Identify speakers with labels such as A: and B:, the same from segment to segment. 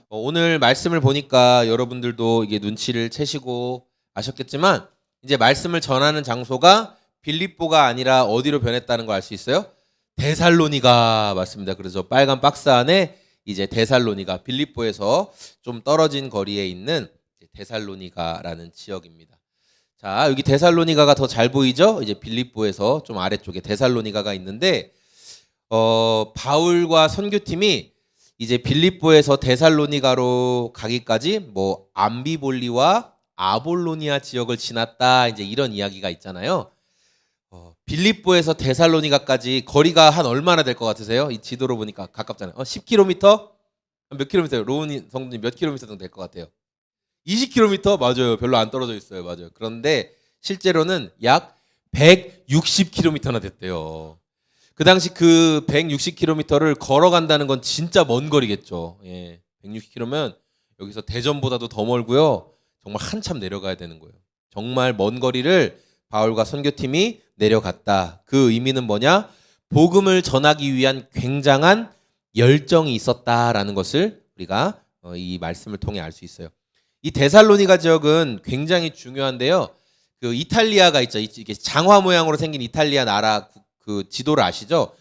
A: 오늘 말씀을 보니까 여러분들도 이게 눈치를 채시고 아셨겠지만 이제 말씀을 전하는 장소가 빌립보가 아니라 어디로 변했다는 걸 알 수 있어요? 데살로니가 맞습니다. 그래서 빨간 박스 안에 이제 데살로니가 빌립보에서 좀 떨어진 거리에 있는 데살로니가라는 지역입니다. 자, 여기 데살로니가가 더 잘 보이죠? 이제 빌립보에서 좀 아래쪽에 데살로니가가 있는데 바울과 선교팀이 이제 빌립보에서 데살로니가로 가기까지 뭐 암비볼리와 아볼로니아 지역을 지났다 이제 이런 이야기가 있잖아요. 빌립보에서 데살로니가까지 거리가 한 얼마나 될 것 같으세요? 이 지도로 보니까 가깝잖아요. 10km? 몇 킬로미터? 로운 성도님 몇 킬로미터 정도 될 것 같아요? 20km? 맞아요. 별로 안 떨어져 있어요. 맞아요. 그런데 실제로는 약 160km나 됐대요. 그 당시 그 160km를 걸어간다는 건 진짜 먼 거리겠죠. 예, 160km면 여기서 대전보다도 더 멀고요. 정말 한참 내려가야 되는 거예요. 정말 먼 거리를 바울과 선교팀이 내려갔다. 그 의미는 뭐냐? 복음을 전하기 위한 굉장한 열정이 있었다라는 것을 우리가 이 말씀을 통해 알 수 있어요. 이 데살로니가 지역은 굉장히 중요한데요. 그 이탈리아가 있죠. 이게 장화 모양으로 생긴 이탈리아 나라 그 지도를 아시죠?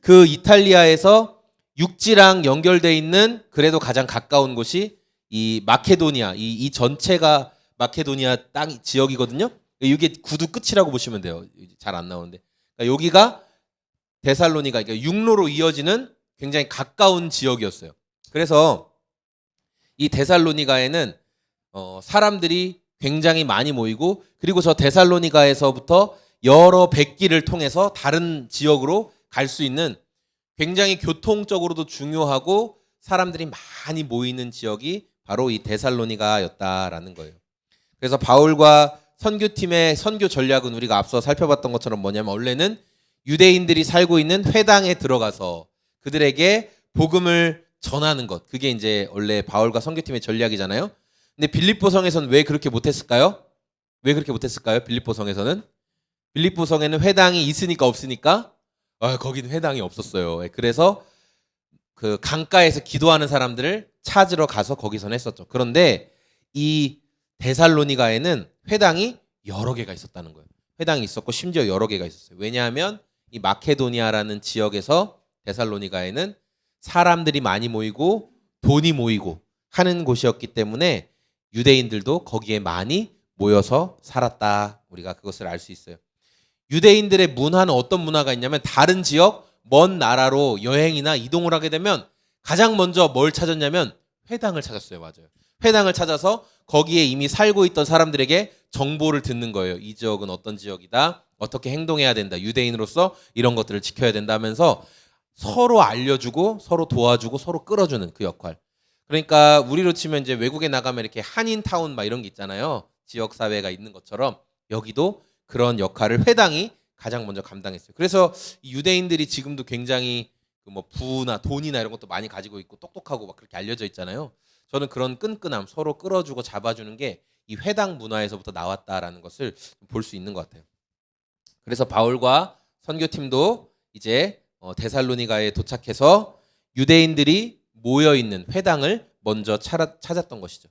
A: 그 이탈리아에서 육지랑 연결돼 있는 그래도 가장 가까운 곳이 이 마케도니아, 이 전체가 마케도니아 땅 지역이거든요. 이게 구두 끝이라고 보시면 돼요. 잘 안 나오는데 그러니까 여기가 데살로니가 그러니까 육로로 이어지는 굉장히 가까운 지역이었어요. 그래서 이 데살로니가에는 사람들이 굉장히 많이 모이고 그리고 저 데살로니가에서부터 여러 백기를 통해서 다른 지역으로 갈 수 있는 굉장히 교통적으로도 중요하고 사람들이 많이 모이는 지역이 바로 이 데살로니가였다라는 거예요. 그래서 바울과 선교팀의 선교 전략은 우리가 앞서 살펴봤던 것처럼 뭐냐면 원래는 유대인들이 살고 있는 회당에 들어가서 그들에게 복음을 전하는 것. 그게 이제 원래 바울과 선교팀의 전략이잖아요. 근데 빌립보 성에서는 왜 그렇게 못했을까요? 왜 그렇게 못했을까요? 빌립보 성에서는? 빌립보 성에는 회당이 있으니까 없으니까? 거기는 회당이 없었어요. 그래서 그 강가에서 기도하는 사람들을 찾으러 가서 거기서는 했었죠. 그런데 이 데살로니가에는 회당이 여러 개가 있었다는 거예요. 회당이 있었고 심지어 여러 개가 있었어요. 왜냐하면 이 마케도니아라는 지역에서 데살로니가에는 사람들이 많이 모이고 돈이 모이고 하는 곳이었기 때문에 유대인들도 거기에 많이 모여서 살았다. 우리가 그것을 알 수 있어요. 유대인들의 문화는 어떤 문화가 있냐면 다른 지역, 먼 나라로 여행이나 이동을 하게 되면 가장 먼저 뭘 찾았냐면 회당을 찾았어요. 맞아요. 회당을 찾아서 거기에 이미 살고 있던 사람들에게 정보를 듣는 거예요. 이 지역은 어떤 지역이다. 어떻게 행동해야 된다. 유대인으로서 이런 것들을 지켜야 된다면서 서로 알려주고 서로 도와주고 서로 끌어주는 그 역할. 그러니까 우리로 치면 이제 외국에 나가면 이렇게 한인타운 막 이런 게 있잖아요. 지역사회가 있는 것처럼 여기도 그런 역할을 회당이 가장 먼저 감당했어요. 그래서 유대인들이 지금도 굉장히 뭐 부나 돈이나 이런 것도 많이 가지고 있고 똑똑하고 막 그렇게 알려져 있잖아요. 저는 그런 끈끈함, 서로 끌어주고 잡아주는 게 이 회당 문화에서부터 나왔다라는 것을 볼 수 있는 것 같아요. 그래서 바울과 선교팀도 이제 데살로니가에 도착해서 유대인들이 모여있는 회당을 먼저 찾았던 것이죠.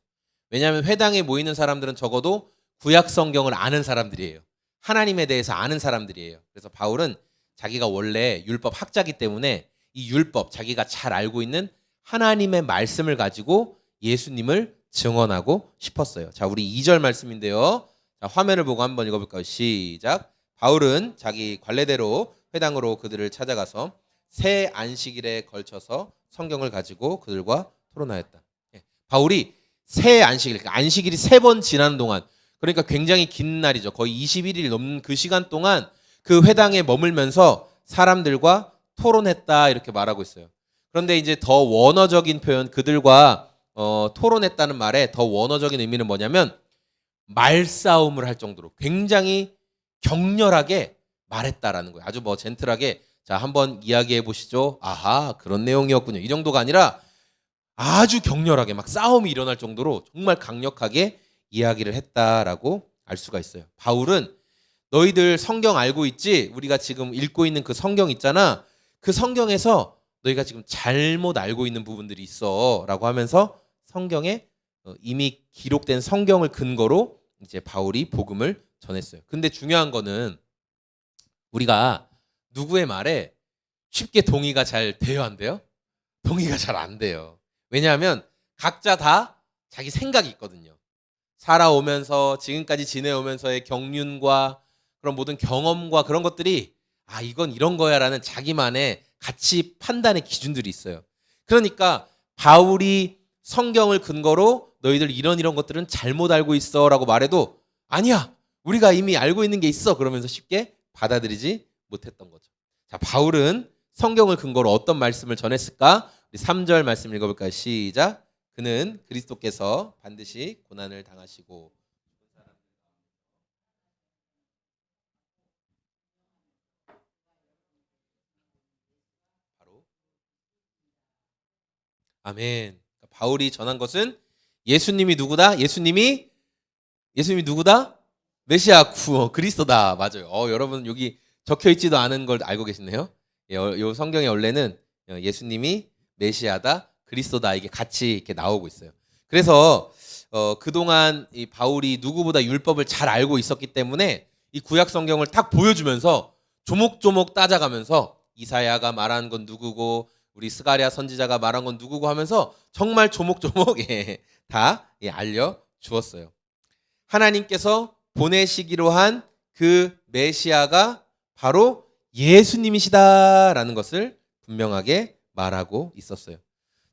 A: 왜냐하면 회당에 모이는 사람들은 적어도 구약 성경을 아는 사람들이에요. 하나님에 대해서 아는 사람들이에요. 그래서 바울은 자기가 원래 율법 학자이기 때문에 이 율법, 자기가 잘 알고 있는 하나님의 말씀을 가지고 예수님을 증언하고 싶었어요. 자, 우리 2절 말씀인데요. 자, 화면을 보고 한번 읽어볼까요? 시작. 바울은 자기 관례대로 회당으로 그들을 찾아가서 새 안식일에 걸쳐서 성경을 가지고 그들과 토론하였다. 바울이 새 안식일, 그러니까 안식일이 3번 지나는 동안 그러니까 굉장히 긴 날이죠. 거의 21일 넘는 그 시간 동안 그 회당에 머물면서 사람들과 토론했다 이렇게 말하고 있어요. 그런데 이제 더 원어적인 표현 그들과 토론했다는 말에 더 원어적인 의미는 뭐냐면 말싸움을 할 정도로 굉장히 격렬하게 말했다라는 거예요. 아주 뭐 젠틀하게 자 한번 이야기해 보시죠. 아하 그런 내용이었군요. 이 정도가 아니라 아주 격렬하게 막 싸움이 일어날 정도로 정말 강력하게 이야기를 했다라고 알 수가 있어요. 바울은 너희들 성경 알고 있지? 우리가 지금 읽고 있는 그 성경 있잖아. 그 성경에서 너희가 지금 잘못 알고 있는 부분들이 있어 라고 하면서 성경에 이미 기록된 성경을 근거로 이제 바울이 복음을 전했어요. 근데 중요한 거는 우리가 누구의 말에 쉽게 동의가 잘 돼요, 안 돼요? 동의가 잘 안 돼요. 왜냐하면 각자 다 자기 생각이 있거든요. 살아오면서 지금까지 지내오면서의 경륜과 그런 모든 경험과 그런 것들이 이건 이런 거야라는 자기만의 가치 판단의 기준들이 있어요. 그러니까 바울이 성경을 근거로 너희들 이런 것들은 잘못 알고 있어라고 말해도 아니야, 우리가 이미 알고 있는 게 있어 그러면서 쉽게 받아들이지 못했던 거죠. 자, 바울은 성경을 근거로 어떤 말씀을 전했을까? 우리 3절 말씀 읽어볼까요? 시작. 그는 그리스도께서 반드시 고난을 당하시고 바로 아멘. 바울이 전한 것은 예수님이 누구다? 예수님이 누구다? 메시아 구원 그리스도다. 맞아요. 여러분 여기 적혀 있지도 않은 걸 알고 계시네요. 요 성경의 원래는 예수님이 메시아다, 그리스도다 이게 같이 이렇게 나오고 있어요. 그래서 그동안 이 바울이 누구보다 율법을 잘 알고 있었기 때문에 이 구약 성경을 딱 보여주면서 조목조목 따져가면서 이사야가 말한 건 누구고 우리 스가랴 선지자가 말한 건 누구고 하면서 정말 조목조목 다 알려 주었어요. 하나님께서 보내시기로 한 그 메시아가 바로 예수님이시다라는 것을 분명하게 말하고 있었어요.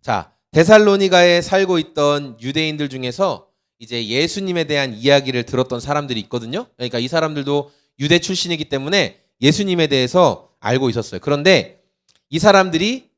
A: 자, 데살로니가에 살고 있던 유대인들 중에서 이제 예수님에 대한 이야기를 들었던 사람들이 있거든요. 그러니까 이 사람들도 유대 출신이기 때문에 예수님에 대해서 알고 있었어요. 그런데 이 사람들이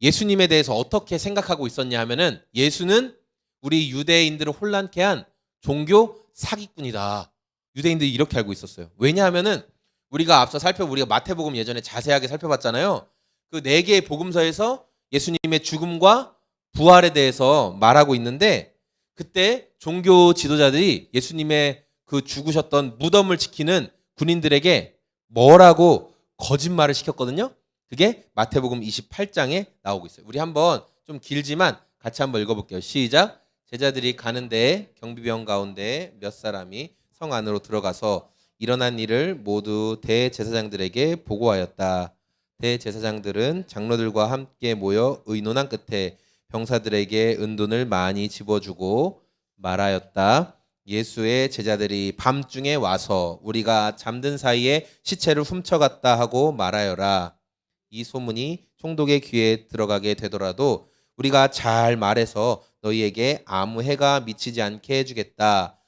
A: 예수님에 대해서 어떻게 생각하고 있었냐 하면은 예수는 우리 유대인들을 혼란케 한 종교 사기꾼이다. 유대인들이 이렇게 알고 있었어요. 왜냐하면은 우리가 앞서 우리가 마태복음 예전에 자세하게 살펴봤잖아요. 그 4개의 복음서에서 예수님의 죽음과 부활에 대해서 말하고 있는데 그때 종교 지도자들이 예수님의 그 죽으셨던 무덤을 지키는 군인들에게 뭐라고 거짓말을 시켰거든요. 그게 마태복음 28장에 나오고 있어요. 우리 한번 좀 길지만 같이 한번 읽어볼게요. 시작. 제자들이 가는데 경비병 가운데 몇 사람이 성 안으로 들어가서 일어난 일을 모두 대제사장들에게 보고하였다. 대제사장들은 장로들과 함께 모여 의논한 끝에 병사들에게 은돈을 많이 집어주고 말하였다. 예수의 제자들이 밤중에 와서 우리가 잠든 사이에 시체를 훔쳐갔다 하고 말하여라. 이 소문이 총독의 귀에 들어가게 되더라도 우리가 잘 말해서 너희에게 아무 해가 미치지 않게 해주겠다.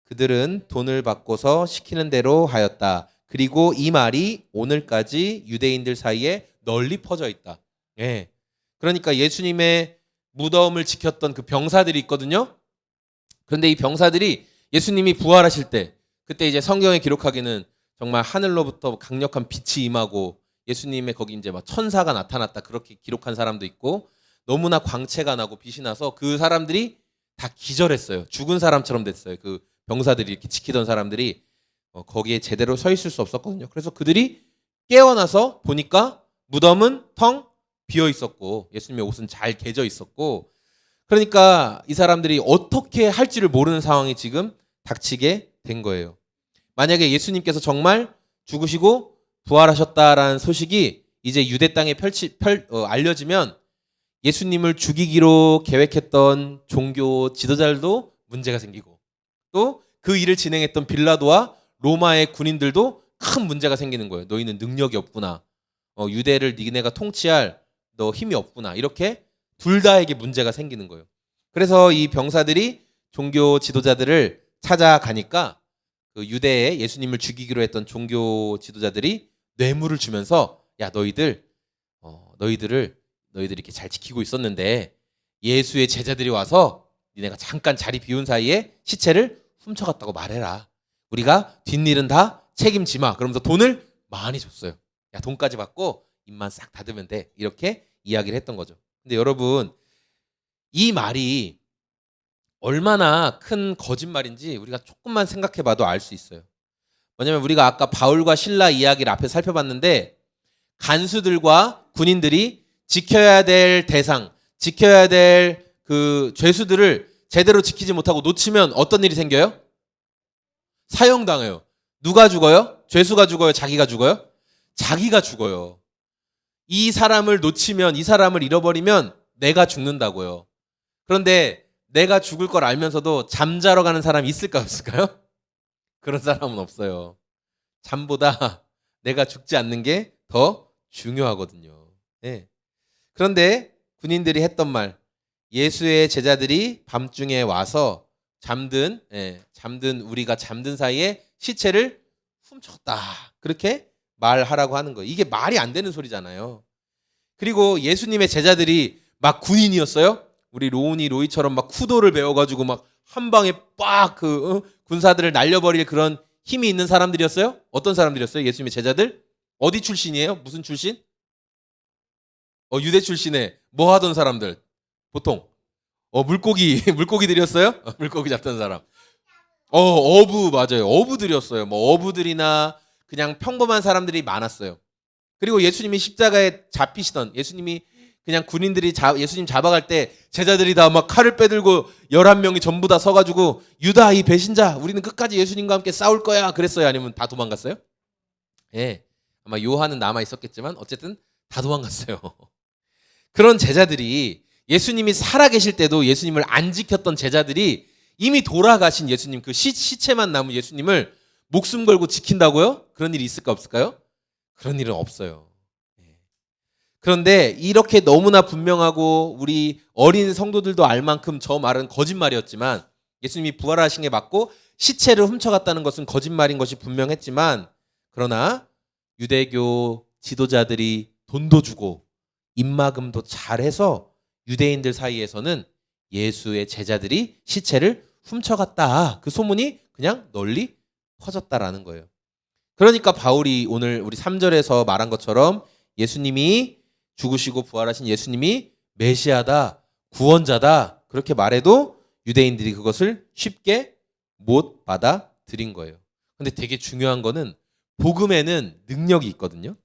A: 그들은 돈을 받고서 시키는 대로 하였다. 그리고 이 말이 오늘까지 유대인들 사이에 널리 퍼져 있다. 예. 그러니까 예수님의 무덤을 지켰던 그 병사들이 있거든요. 그런데 이 병사들이 예수님이 부활하실 때 그때 이제 성경에 기록하기는 정말 하늘로부터 강력한 빛이 임하고 예수님의 거기 이제 막 천사가 나타났다 그렇게 기록한 사람도 있고 너무나 광채가 나고 빛이 나서 그 사람들이 다 기절했어요. 죽은 사람처럼 됐어요. 그 병사들이 이렇게 지키던 사람들이 거기에 제대로 서 있을 수 없었거든요. 그래서 그들이 깨어나서 보니까 무덤은 텅 비어 있었고 예수님의 옷은 잘 개져 있었고 그러니까 이 사람들이 어떻게 할지를 모르는 상황이 지금 닥치게 된 거예요. 만약에 예수님께서 정말 죽으시고 부활하셨다라는 소식이 이제 유대 땅에 알려지면 예수님을 죽이기로 계획했던 종교 지도자들도 문제가 생기고 또 그 일을 진행했던 빌라도와 로마의 군인들도 큰 문제가 생기는 거예요. 너희는 능력이 없구나. 유대를 니네가 통치할 너 힘이 없구나. 이렇게 둘 다에게 문제가 생기는 거예요. 그래서 이 병사들이 종교 지도자들을 찾아가니까 그 유대에 예수님을 죽이기로 했던 종교 지도자들이 뇌물을 주면서 야 너희들을 이렇게 잘 지키고 있었는데 예수의 제자들이 와서 니네가 잠깐 자리 비운 사이에 시체를 훔쳐갔다고 말해라. 우리가 뒷일은 다 책임지마. 그러면서 돈을 많이 줬어요. 야 돈까지 받고 입만 싹 닫으면 돼. 이렇게 이야기를 했던 거죠. 근데 여러분 이 말이 얼마나 큰 거짓말인지 우리가 조금만 생각해봐도 알 수 있어요. 뭐냐면 우리가 아까 바울과 실라 이야기를 앞에 살펴봤는데 간수들과 군인들이 지켜야 될 대상, 지켜야 될 그 죄수들을 제대로 지키지 못하고 놓치면 어떤 일이 생겨요? 사형당해요. 누가 죽어요? 죄수가 죽어요? 자기가 죽어요? 자기가 죽어요. 이 사람을 놓치면, 이 사람을 잃어버리면 내가 죽는다고요. 그런데 내가 죽을 걸 알면서도 잠자러 가는 사람이 있을까 없을까요? 그런 사람은 없어요. 잠보다 내가 죽지 않는 게 더 중요하거든요. 네. 그런데 군인들이 했던 말, 예수의 제자들이 밤중에 와서 잠든 우리가 잠든 사이에 시체를 훔쳤다. 그렇게 말하라고 하는 거예요. 이게 말이 안 되는 소리잖아요. 그리고 예수님의 제자들이 막 군인이었어요. 우리 로이처럼 막 쿠도를 배워가지고 막 한 방에 빡 군사들을 날려버릴 그런 힘이 있는 사람들이었어요? 어떤 사람들이었어요? 예수님의 제자들? 어디 출신이에요? 무슨 출신? 유대 출신에 뭐 하던 사람들? 보통 물고기들이었어요? 물고기 잡던 사람. 어부 맞아요. 어부들이었어요. 뭐 어부들이나 그냥 평범한 사람들이 많았어요. 그리고 예수님이 십자가에 잡히시던, 예수님이 그냥 군인들이 예수님 잡아갈 때 제자들이 다 막 칼을 빼들고 11명이 전부 다 서가지고 유다 이 배신자 우리는 끝까지 예수님과 함께 싸울 거야 그랬어요? 아니면 다 도망갔어요? 예, 아마 요한은 남아 있었겠지만 어쨌든 다 도망갔어요. 그런 제자들이 예수님이 살아계실 때도 예수님을 안 지켰던 제자들이 이미 돌아가신 예수님, 그 시체만 남은 예수님을 목숨 걸고 지킨다고요? 그런 일이 있을까 없을까요? 그런 일은 없어요. 그런데 이렇게 너무나 분명하고 우리 어린 성도들도 알 만큼 저 말은 거짓말이었지만, 예수님이 부활하신 게 맞고 시체를 훔쳐갔다는 것은 거짓말인 것이 분명했지만, 그러나 유대교 지도자들이 돈도 주고 입막음도 잘해서 유대인들 사이에서는 예수의 제자들이 시체를 훔쳐갔다, 그 소문이 그냥 널리 퍼졌다라는 거예요. 그러니까 바울이 오늘 우리 3절에서 말한 것처럼 예수님이 죽으시고 부활하신 예수님이 메시아다, 구원자다 그렇게 말해도 유대인들이 그것을 쉽게 못 받아들인 거예요. 근데 되게 중요한 거는 복음에는 능력이 있거든요.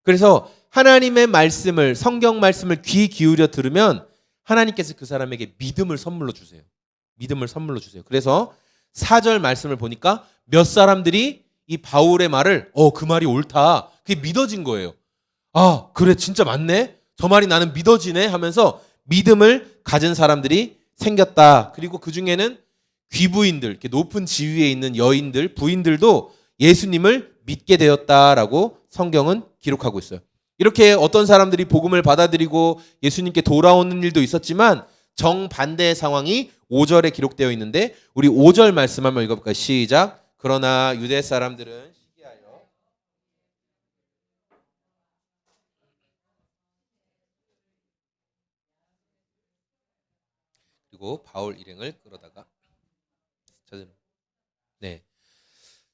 A: 그래서 하나님의 말씀을, 성경 말씀을 귀 기울여 들으면 하나님께서 그 사람에게 믿음을 선물로 주세요. 믿음을 선물로 주세요. 그래서 4절 말씀을 보니까 몇 사람들이 이 바울의 말을 그 말이 옳다, 그게 믿어진 거예요. 아 그래 진짜 맞네, 저 말이 나는 믿어지네 하면서 믿음을 가진 사람들이 생겼다. 그리고 그 중에는 귀부인들, 이렇게 높은 지위에 있는 여인들, 부인들도 예수님을 믿게 되었다라고 성경은 기록하고 있어요. 이렇게 어떤 사람들이 복음을 받아들이고 예수님께 돌아오는 일도 있었지만 정반대의 상황이 5절에 기록되어 있는데, 우리 5절 말씀 한번 읽어볼까요? 시작. 그러나 유대 사람들은 시기하여 그리고 바울 일행을 끌어다가 네.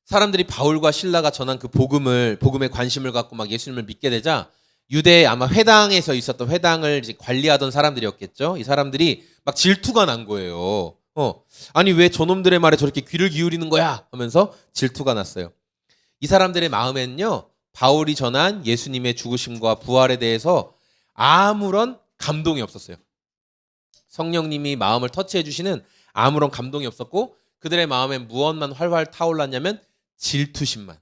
A: 사람들이 바울과 실라가 전한 그 복음에 관심을 갖고 막 예수님을 믿게 되자 유대 아마 회당에서 있었던, 회당을 이제 관리하던 사람들이었겠죠. 이 사람들이 막 질투가 난 거예요. 아니 왜 저놈들의 말에 저렇게 귀를 기울이는 거야 하면서 질투가 났어요. 이 사람들의 마음에는요, 바울이 전한 예수님의 죽으심과 부활에 대해서 아무런 감동이 없었어요. 성령님이 마음을 터치해 주시는 아무런 감동이 없었고, 그들의 마음에 무엇만 활활 타올랐냐면 질투심만,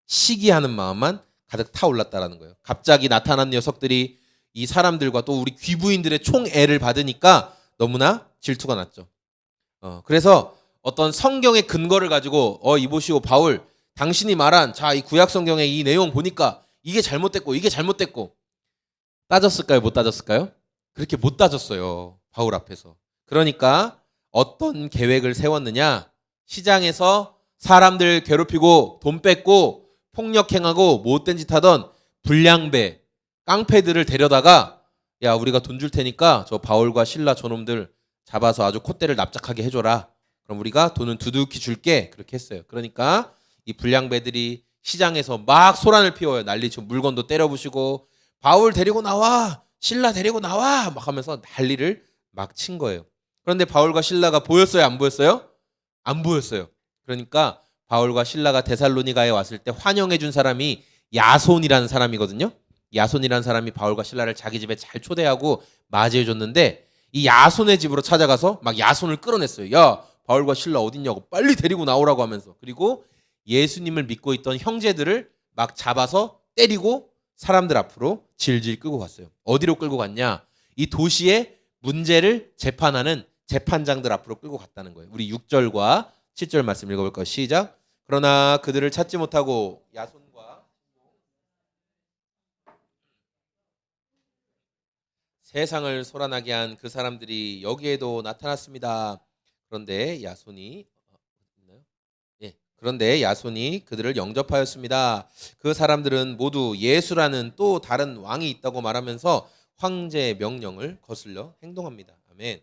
A: 시기하는 마음만 가득 타올랐다라는 거예요. 갑자기 나타난 녀석들이 이 사람들과 또 우리 귀부인들의 총애를 받으니까 너무나 질투가 났죠. 그래서 어떤 성경의 근거를 가지고 이보시오 바울, 당신이 말한 이 구약 성경의 이 내용 보니까 이게 잘못됐고 따졌을까요? 못 따졌을까요? 그렇게 못 따졌어요, 바울 앞에서. 그러니까 어떤 계획을 세웠느냐, 시장에서 사람들 괴롭히고 돈 뺏고 폭력행하고 못된 짓 하던 불량배, 깡패들을 데려다가 야 우리가 돈 줄 테니까 저 바울과 실라 저놈들 잡아서 아주 콧대를 납작하게 해줘라, 그럼 우리가 돈은 두둑히 줄게, 그렇게 했어요. 그러니까 이 불량배들이 시장에서 막 소란을 피워요. 난리치고 물건도 때려부시고 바울 데리고 나와, 실라 데리고 나와 막 하면서 난리를 막 친 거예요. 그런데 바울과 실라가 보였어요, 안 보였어요? 안 보였어요. 그러니까 바울과 실라가 데살로니가에 왔을 때 환영해 준 사람이 야손이라는 사람이거든요. 야손이라는 사람이 바울과 실라를 자기 집에 잘 초대하고 맞이해 줬는데, 이 야손의 집으로 찾아가서 막 야손을 끌어냈어요. 야, 바울과 실라 어딨냐고 빨리 데리고 나오라고 하면서. 그리고 예수님을 믿고 있던 형제들을 막 잡아서 때리고 사람들 앞으로 질질 끌고 갔어요. 어디로 끌고 갔냐? 이 도시의 문제를 재판하는 재판장들 앞으로 끌고 갔다는 거예요. 우리 6절과 7절 말씀 읽어볼까요? 시작. 그러나 그들을 찾지 못하고 야손과 세상을 소란하게 한 그 사람들이 여기에도 나타났습니다. 그런데 야손이 그런데 야손이 그들을 영접하였습니다. 그 사람들은 모두 예수라는 또 다른 왕이 있다고 말하면서 황제의 명령을 거슬려 행동합니다. 아멘.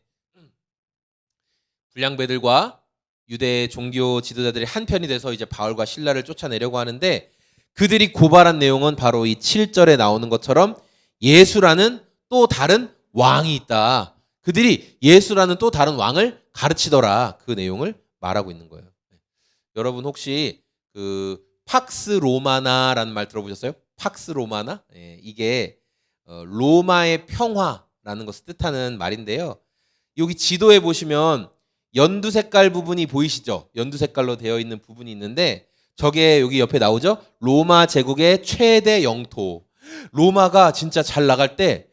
A: 불량배들과 유대 종교 지도자들이 한편이 돼서 이제 바울과 실라를 쫓아내려고 하는데 그들이 고발한 내용은 바로 이 7절에 나오는 것처럼 예수라는 또 다른 왕이 있다. 그들이 예수라는 또 다른 왕을 가르치더라. 그 내용을 말하고 있는 거예요. 여러분 혹시 그 팍스 로마나라는 말 들어보셨어요? 팍스 로마나? 예, 이게 로마의 평화라는 것을 뜻하는 말인데요. 여기 지도에 보시면 연두 색깔 부분이 보이시죠? 연두 색깔로 되어 있는 부분이 있는데 저게 여기 옆에 나오죠? 로마 제국의 최대 영토. 로마가 진짜 잘 나갈 때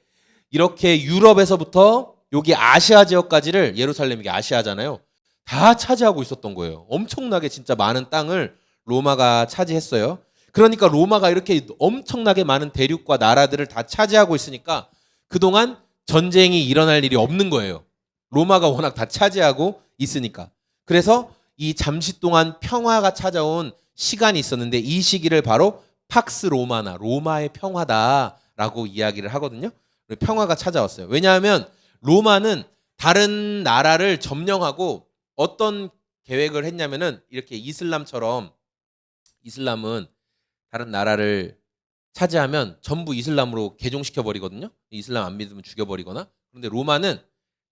A: 이렇게 유럽에서부터 여기 아시아 지역까지를 예루살렘 이게 아시아잖아요. 다 차지하고 있었던 거예요. 엄청나게 진짜 많은 땅을 로마가 차지했어요. 그러니까 로마가 이렇게 엄청나게 많은 대륙과 나라들을 다 차지하고 있으니까 그동안 전쟁이 일어날 일이 없는 거예요. 로마가 워낙 다 차지하고 있으니까. 그래서 이 잠시 동안 평화가 찾아온 시간이 있었는데 이 시기를 바로 팍스 로마나 로마의 평화다라고 이야기를 하거든요. 평화가 찾아왔어요. 왜냐하면 로마는 다른 나라를 점령하고 어떤 계획을 했냐면은 이렇게 이슬람처럼 이슬람은 다른 나라를 차지하면 전부 이슬람으로 개종시켜 버리거든요. 이슬람 안 믿으면 죽여버리거나. 그런데 로마는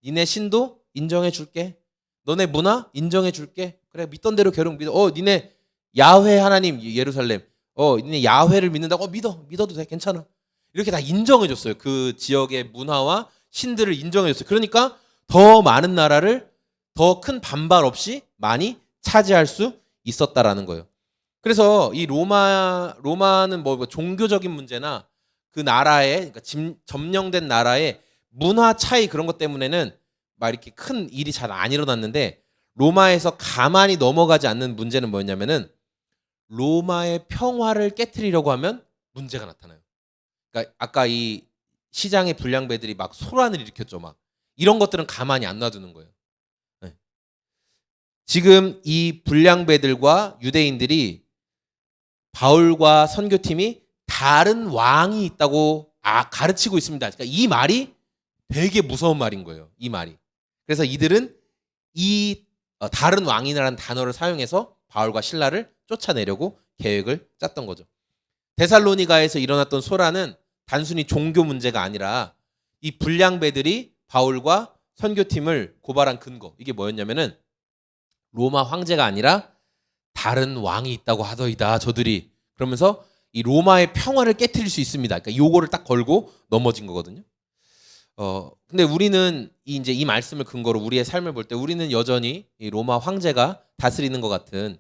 A: 니네 신도 인정해 줄게. 너네 문화 인정해 줄게. 그래 믿던 대로 계속 믿어. 니네 야훼 하나님 예루살렘. 니네 야훼를 믿는다고 믿어도 돼. 괜찮아. 이렇게 다 인정해 줬어요. 그 지역의 문화와 신들을 인정해 줬어요. 그러니까 더 많은 나라를 더 큰 반발 없이 많이 차지할 수 있었다라는 거예요. 그래서 이 로마는 뭐 종교적인 문제나 그 나라의 그러니까 점령된 나라의 문화 차이 그런 것 때문에는 막 이렇게 큰 일이 잘 안 일어났는데 로마에서 가만히 넘어가지 않는 문제는 뭐였냐면은 로마의 평화를 깨트리려고 하면 문제가 나타나요. 그러니까 아까 이 시장의 불량배들이 막 소란을 일으켰죠. 막 이런 것들은 가만히 안 놔두는 거예요. 지금 이 불량배들과 유대인들이 바울과 선교팀이 다른 왕이 있다고 가르치고 있습니다. 그러니까 이 말이 되게 무서운 말인 거예요. 이 말이. 그래서 이들은 이 다른 왕이라는 단어를 사용해서 바울과 실라를 쫓아내려고 계획을 짰던 거죠. 데살로니가에서 일어났던 소란은 단순히 종교 문제가 아니라 이 불량배들이 바울과 선교팀을 고발한 근거 이게 뭐였냐면은 로마 황제가 아니라 다른 왕이 있다고 하더이다 저들이. 그러면서 이 로마의 평화를 깨트릴 수 있습니다. 그러니까 요거를 딱 걸고 넘어진 거거든요. 근데 우리는 이제 이 말씀을 근거로 우리의 삶을 볼 때 우리는 여전히 이 로마 황제가 다스리는 것 같은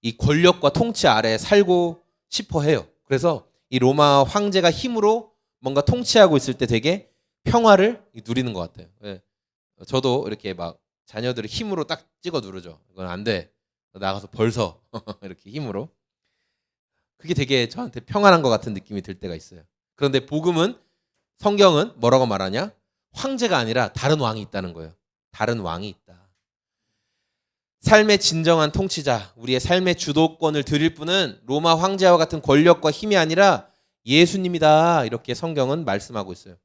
A: 이 권력과 통치 아래 살고 싶어 해요. 그래서 이 로마 황제가 힘으로 뭔가 통치하고 있을 때 되게 평화를 누리는 것 같아요. 예. 저도 이렇게 막 자녀들을 힘으로 딱 찍어 누르죠. 이건 안 돼. 나가서 벌써 이렇게 힘으로. 그게 되게 저한테 평안한 것 같은 느낌이 들 때가 있어요. 그런데 성경은 뭐라고 말하냐? 황제가 아니라 다른 왕이 있다는 거예요. 다른 왕이 있다. 삶의 진정한 통치자, 우리의 삶의 주도권을 드릴 분은 로마 황제와 같은 권력과 힘이 아니라 예수님이다. 이렇게 성경은 말씀하고 있어요.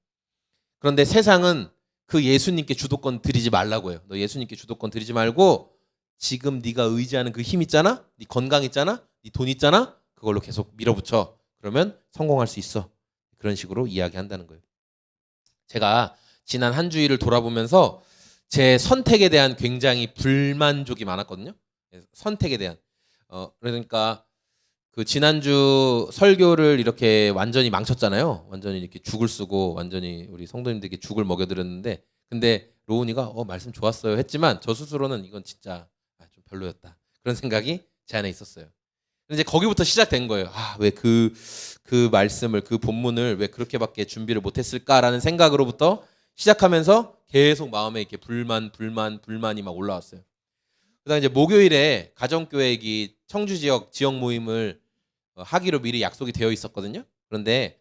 A: 그런데 세상은 그 예수님께 주도권 드리지 말라고 해요. 너 예수님께 주도권 드리지 말고 지금 네가 의지하는 그 힘 있잖아? 네 건강 있잖아? 네 돈 있잖아? 그걸로 계속 밀어붙여. 그러면 성공할 수 있어. 그런 식으로 이야기한다는 거예요. 제가 지난 한 주일을 돌아보면서 제 선택에 대한 굉장히 불만족이 많았거든요. 선택에 대한. 그러니까 그 지난주 설교를 이렇게 완전히 망쳤잖아요. 완전히 이렇게 죽을 쓰고 완전히 우리 성도님들께 죽을 먹여드렸는데 근데 로운이가 말씀 좋았어요 했지만 저 스스로는 이건 진짜 좀 별로였다. 그런 생각이 제 안에 있었어요. 근데 이제 거기부터 시작된 거예요. 왜 그 말씀을, 그 본문을 왜 그렇게밖에 준비를 못했을까라는 생각으로부터 시작하면서 계속 마음에 이렇게 불만이 막 올라왔어요. 그다음 이제 목요일에 가정교회기 청주 지역 모임을 하기로 미리 약속이 되어 있었거든요. 그런데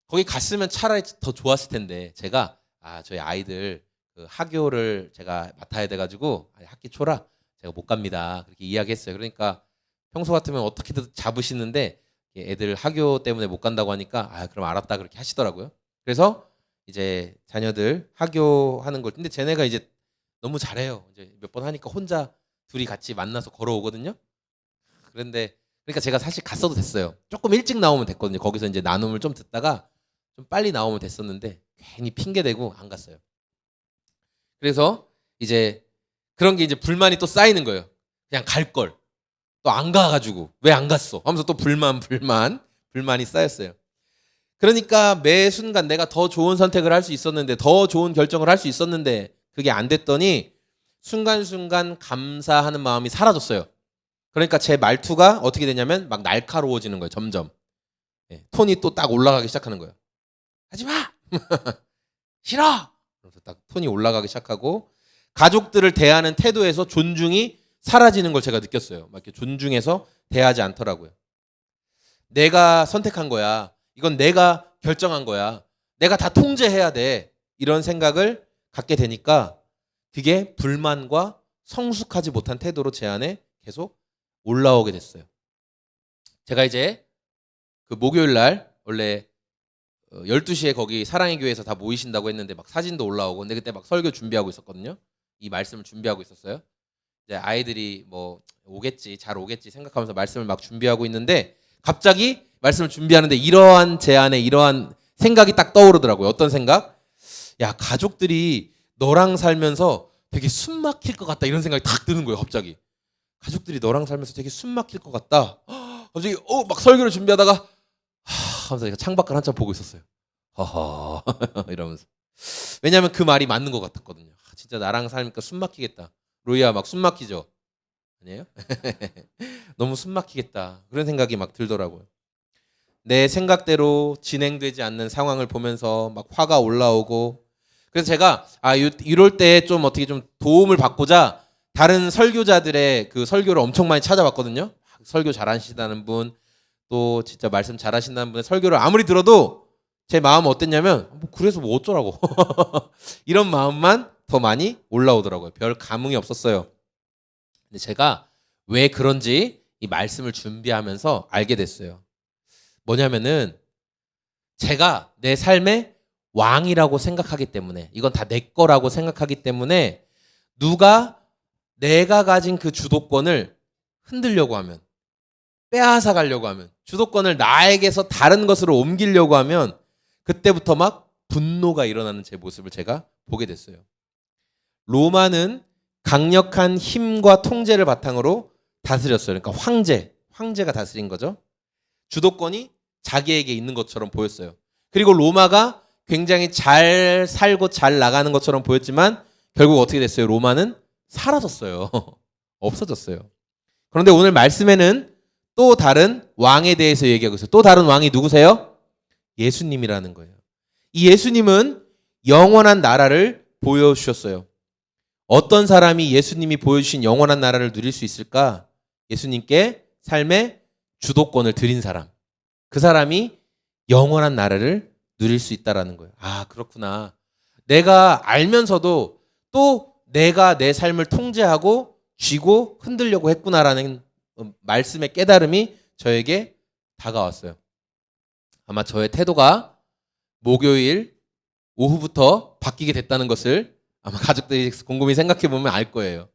A: 거기 갔으면 차라리 더 좋았을 텐데 제가 저희 아이들 그 학교를 제가 맡아야 돼가지고 학기 초라 제가 못 갑니다. 그렇게 이야기했어요. 그러니까 평소 같으면 어떻게든 잡으시는데 애들 학교 때문에 못 간다고 하니까 그럼 알았다 그렇게 하시더라고요. 그래서 이제 자녀들 학교 하는 걸 근데 쟤네가 이제 너무 잘해요. 이제 몇 번 하니까 혼자 둘이 같이 만나서 걸어오거든요. 그런데 그러니까 제가 사실 갔어도 됐어요. 조금 일찍 나오면 됐거든요. 거기서 이제 나눔을 좀 듣다가 좀 빨리 나오면 됐었는데 괜히 핑계 대고 안 갔어요. 그래서 이제 그런 게 이제 불만이 또 쌓이는 거예요. 그냥 갈 걸. 또 안 가가지고 왜 안 갔어? 하면서 또 불만이 쌓였어요. 그러니까 매 순간 내가 더 좋은 선택을 할 수 있었는데 더 좋은 결정을 할 수 있었는데 그게 안 됐더니 순간순간 감사하는 마음이 사라졌어요. 그러니까 제 말투가 어떻게 되냐면 막 날카로워지는 거예요. 점점. 톤이 또 딱 올라가기 시작하는 거예요. 하지마! 싫어! 그래서 딱 톤이 올라가기 시작하고 가족들을 대하는 태도에서 존중이 사라지는 걸 제가 느꼈어요. 막 이렇게 존중해서 대하지 않더라고요. 내가 선택한 거야. 이건 내가 결정한 거야. 내가 다 통제해야 돼. 이런 생각을 갖게 되니까 그게 불만과 성숙하지 못한 태도로 제 안에 계속 올라오게 됐어요. 제가 이제 그 목요일 날 원래 12시에 거기 사랑의 교회에서 다 모이신다고 했는데 막 사진도 올라오고 근데 그때 막 설교 준비하고 있었거든요. 이 말씀을 준비하고 있었어요. 이제 아이들이 뭐 잘 오겠지 생각하면서 말씀을 막 준비하고 있는데 갑자기 말씀을 준비하는데 제 안에 이러한 생각이 딱 떠오르더라고요. 어떤 생각? 야, 가족들이 너랑 살면서 되게 숨 막힐 것 같다 이런 생각이 딱 드는 거예요. 갑자기 가족들이 너랑 살면서 되게 숨 막힐 것 같다. 갑자기 막 설교를 준비하다가 하면서 제가 창밖을 한참 보고 있었어요. 허허 이러면서 왜냐하면 그 말이 맞는 것 같았거든요. 진짜 나랑 살니까 숨 막히겠다. 로이야 막 숨 막히죠? 아니에요? 너무 숨 막히겠다. 그런 생각이 막 들더라고요. 내 생각대로 진행되지 않는 상황을 보면서 막 화가 올라오고 그래서 제가 이럴 때 좀 어떻게 좀 도움을 받고자 다른 설교자들의 그 설교를 엄청 많이 찾아봤거든요. 설교 잘하시다는 분, 또 진짜 말씀 잘하신다는 분의 설교를 아무리 들어도 제 마음은 어땠냐면 그래서 뭐 어쩌라고 이런 마음만 더 많이 올라오더라고요. 별 감흥이 없었어요. 근데 제가 왜 그런지 이 말씀을 준비하면서 알게 됐어요. 뭐냐면은 제가 내 삶의 왕이라고 생각하기 때문에 이건 다 내 거라고 생각하기 때문에 누가 내가 가진 그 주도권을 흔들려고 하면 빼앗아 가려고 하면 주도권을 나에게서 다른 것으로 옮기려고 하면 그때부터 막 분노가 일어나는 제 모습을 제가 보게 됐어요. 로마는 강력한 힘과 통제를 바탕으로 다스렸어요. 그러니까 황제가 다스린 거죠. 주도권이 자기에게 있는 것처럼 보였어요. 그리고 로마가 굉장히 잘 살고 잘 나가는 것처럼 보였지만 결국 어떻게 됐어요? 로마는 사라졌어요. 없어졌어요. 그런데 오늘 말씀에는 또 다른 왕에 대해서 얘기하고 있어요. 또 다른 왕이 누구세요? 예수님이라는 거예요. 이 예수님은 영원한 나라를 보여주셨어요. 어떤 사람이 예수님이 보여주신 영원한 나라를 누릴 수 있을까? 예수님께 삶의 주도권을 드린 사람. 그 사람이 영원한 나라를 누릴 수 있다라는 거예요. 그렇구나. 내가 알면서도 또 내가 내 삶을 통제하고 쥐고 흔들려고 했구나라는 말씀의 깨달음이 저에게 다가왔어요. 아마 저의 태도가 목요일 오후부터 바뀌게 됐다는 것을 아마 가족들이 곰곰이 생각해보면 알 거예요.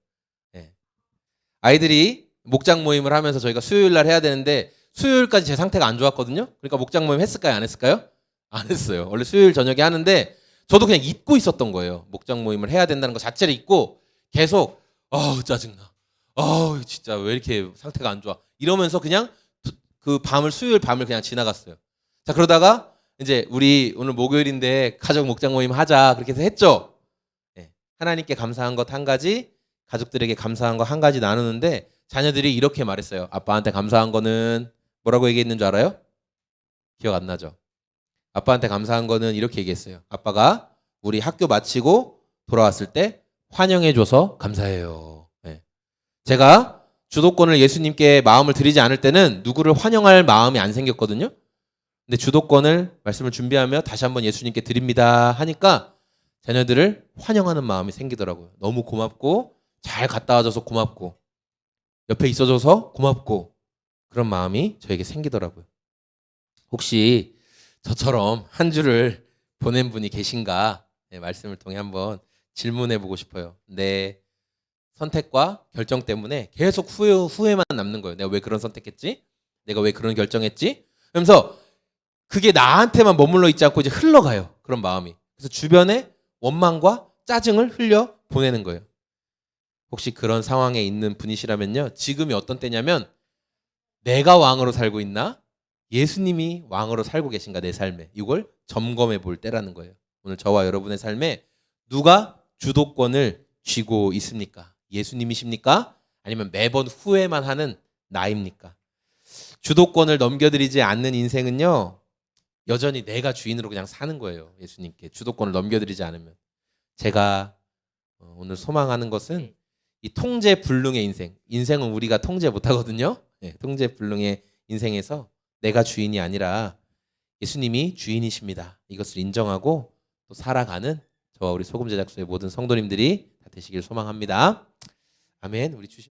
A: 아이들이 목장 모임을 하면서 저희가 수요일 날 해야 되는데 수요일까지 제 상태가 안 좋았거든요. 그러니까 목장 모임 했을까요? 안 했을까요? 안 했어요. 원래 수요일 저녁에 하는데 저도 그냥 잊고 있었던 거예요. 목장 모임을 해야 된다는 거 자체를 잊고 계속 짜증나. 진짜 왜 이렇게 상태가 안 좋아. 이러면서 그냥 그 수요일 밤을 그냥 지나갔어요. 자, 그러다가 이제 우리 오늘 목요일인데 가족 목장 모임 하자 그렇게 해서 했죠. 하나님께 감사한 것 한 가지, 가족들에게 감사한 거 한 가지 나누는데 자녀들이 이렇게 말했어요. 아빠한테 감사한 거는 뭐라고 얘기했는 줄 알아요? 기억 안 나죠? 아빠한테 감사한 거는 이렇게 얘기했어요. 아빠가 우리 학교 마치고 돌아왔을 때 환영해줘서 감사해요. 네. 제가 주도권을 예수님께 마음을 드리지 않을 때는 누구를 환영할 마음이 안 생겼거든요. 근데 주도권을 말씀을 준비하며 다시 한번 예수님께 드립니다 하니까 자녀들을 환영하는 마음이 생기더라고요. 너무 고맙고 잘 갔다 와줘서 고맙고 옆에 있어줘서 고맙고 그런 마음이 저에게 생기더라고요. 혹시 저처럼 한 주를 보낸 분이 계신가? 네, 말씀을 통해 한번 질문해 보고 싶어요. 내 선택과 결정 때문에 계속 후회만 남는 거예요. 내가 왜 그런 선택했지? 내가 왜 그런 결정했지? 그러면서 그게 나한테만 머물러 있지 않고 이제 흘러가요. 그런 마음이. 그래서 주변에 원망과 짜증을 흘려 보내는 거예요. 혹시 그런 상황에 있는 분이시라면요. 지금이 어떤 때냐면 내가 왕으로 살고 있나? 예수님이 왕으로 살고 계신가 내 삶에. 이걸 점검해 볼 때라는 거예요. 오늘 저와 여러분의 삶에 누가 주도권을 쥐고 있습니까? 예수님이십니까? 아니면 매번 후회만 하는 나입니까? 주도권을 넘겨드리지 않는 인생은요. 여전히 내가 주인으로 그냥 사는 거예요. 예수님께 주도권을 넘겨드리지 않으면. 제가 오늘 소망하는 것은 이 통제불능의 인생. 인생은 우리가 통제 못하거든요. 네, 통제불능의 인생에서 내가 주인이 아니라 예수님이 주인이십니다. 이것을 인정하고 또 살아가는 저와 우리 소금 제작소의 모든 성도님들이 다 되시길 소망합니다. 아멘. 우리 주신